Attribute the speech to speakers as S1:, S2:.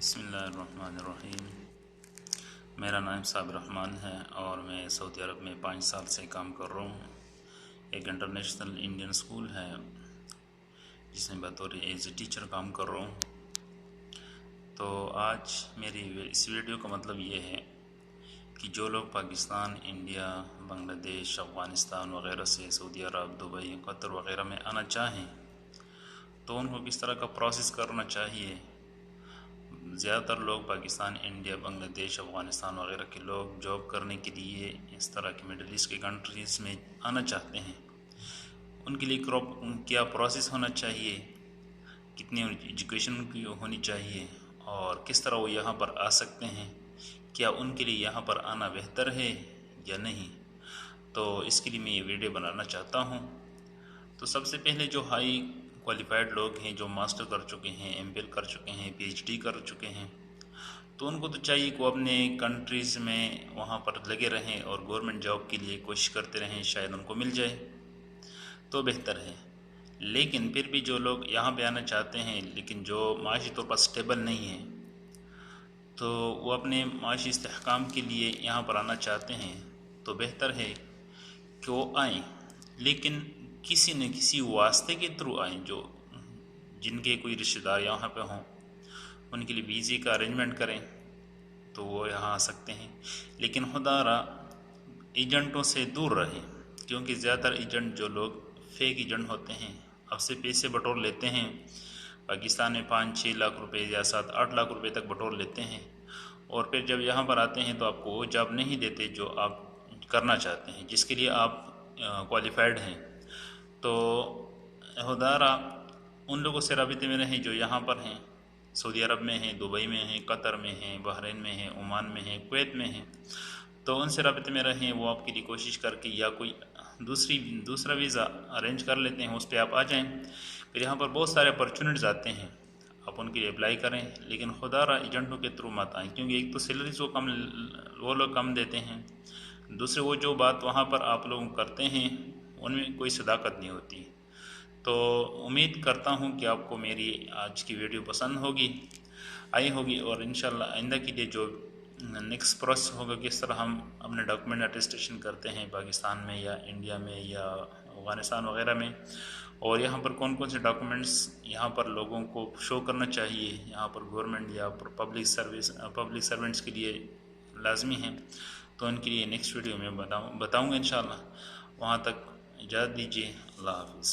S1: بسم اللہ الرحمن الرحیم۔ میرا نام صابر رحمان ہے اور میں سعودی عرب میں 5 سال سے کام کر رہا ہوں۔ ایک انٹرنیشنل انڈین اسکول ہے جس میں بطور ایز اے ٹیچر کام کر رہا ہوں۔ تو آج میری اس ویڈیو کا مطلب یہ ہے کہ جو لوگ پاکستان، انڈیا، بنگلہ دیش، افغانستان وغیرہ سے سعودی عرب، دبئی، قطر وغیرہ میں آنا چاہیں تو ان کو کس طرح کا پروسیس کرنا چاہیے۔ زیادہ تر لوگ پاکستان، انڈیا، بنگلہ دیش، افغانستان وغیرہ کے لوگ جاب کرنے کے لیے اس طرح کے مڈل ایسٹ کے کنٹریز میں آنا چاہتے ہیں۔ ان کے لیے کیا پروسیس ہونا چاہیے، کتنی ایجوکیشن کی ہونی چاہیے اور کس طرح وہ یہاں پر آ سکتے ہیں، کیا ان کے لیے یہاں پر آنا بہتر ہے یا نہیں۔ تو اس کے لیے میں یہ ویڈیو بنانا چاہتا ہوں۔ تو سب سے پہلے جو ہائی کوالیفائڈ لوگ ہیں، جو ماسٹر کر چکے ہیں، ایم فل کر چکے ہیں، پی ایچ ڈی کر چکے ہیں، تو ان کو تو چاہیے کہ وہ اپنے کنٹریز میں وہاں پر لگے رہیں اور گورنمنٹ جاب کے لیے کوشش کرتے رہیں، شاید ان کو مل جائے تو بہتر ہے۔ لیکن پھر بھی جو لوگ یہاں پہ آنا چاہتے ہیں لیکن جو معاشی طور پر سٹیبل نہیں ہیں، تو وہ اپنے معاشی استحکام کے لیے یہاں پر آنا چاہتے ہیں تو بہتر ہے کہ وہ آئیں، لیکن کسی نہ کسی واسطے کے تھرو آئیں، جن کے کوئی رشتہ دار یہاں پہ ہوں، ان کے لیے ویزے کا ارینجمنٹ کریں تو وہ یہاں آ سکتے ہیں۔ لیکن خدا را ایجنٹوں سے دور رہیں، کیونکہ زیادہ تر ایجنٹ جو لوگ فیک ایجنٹ ہوتے ہیں، اب سے پیسے بٹور لیتے ہیں۔ پاکستان میں 5-6 لاکھ روپے یا 7-8 لاکھ روپے تک بٹور لیتے ہیں، اور پھر جب یہاں پر آتے ہیں تو آپ کو وہ جاب نہیں دیتے جو آپ کرنا چاہتے ہیں، جس کے لیے آپ کوالیفائڈ ہیں۔ تو خدا را ان لوگوں سے رابطے میں رہیں جو یہاں پر ہیں، سعودی عرب میں ہیں، دبئی میں ہیں، قطر میں ہیں، بحرین میں ہیں، عمان میں ہیں، کویت میں ہیں۔ تو ان سے رابطے میں رہیں، وہ آپ کے لیے کوشش کر کے یا کوئی دوسرا ویزا ارینج کر لیتے ہیں، اس پہ آپ آ جائیں۔ پھر یہاں پر بہت سارے اپرچونٹیز آتے ہیں، آپ ان کے لیے اپلائی کریں، لیکن خدا را ایجنٹوں کے تھرو مت آئیں، کیونکہ ایک تو سیلریز وہ لوگ کم دیتے ہیں، دوسرے وہ جو بات وہاں پر آپ لوگ کرتے ہیں ان میں کوئی صداقت نہیں ہوتی۔ تو امید کرتا ہوں کہ آپ کو میری آج کی ویڈیو پسند آئی ہوگی، اور انشاءاللہ آئندہ کے لیے جو نیکسٹ پروسیس ہوگا، کس طرح ہم اپنے ڈاکومنٹ اٹیسٹیشن کرتے ہیں پاکستان میں یا انڈیا میں یا افغانستان وغیرہ میں، اور یہاں پر کون کون سے ڈاکومنٹس یہاں پر لوگوں کو شو کرنا چاہیے، یہاں پر گورنمنٹ یا پبلک سرونٹس کے لیے لازمی ہیں، تو ان کے لیے نیکسٹ ویڈیو میں بتاؤں گا انشاءاللہ۔ وہاں تک اجازت دیجیے، اللہ حافظ۔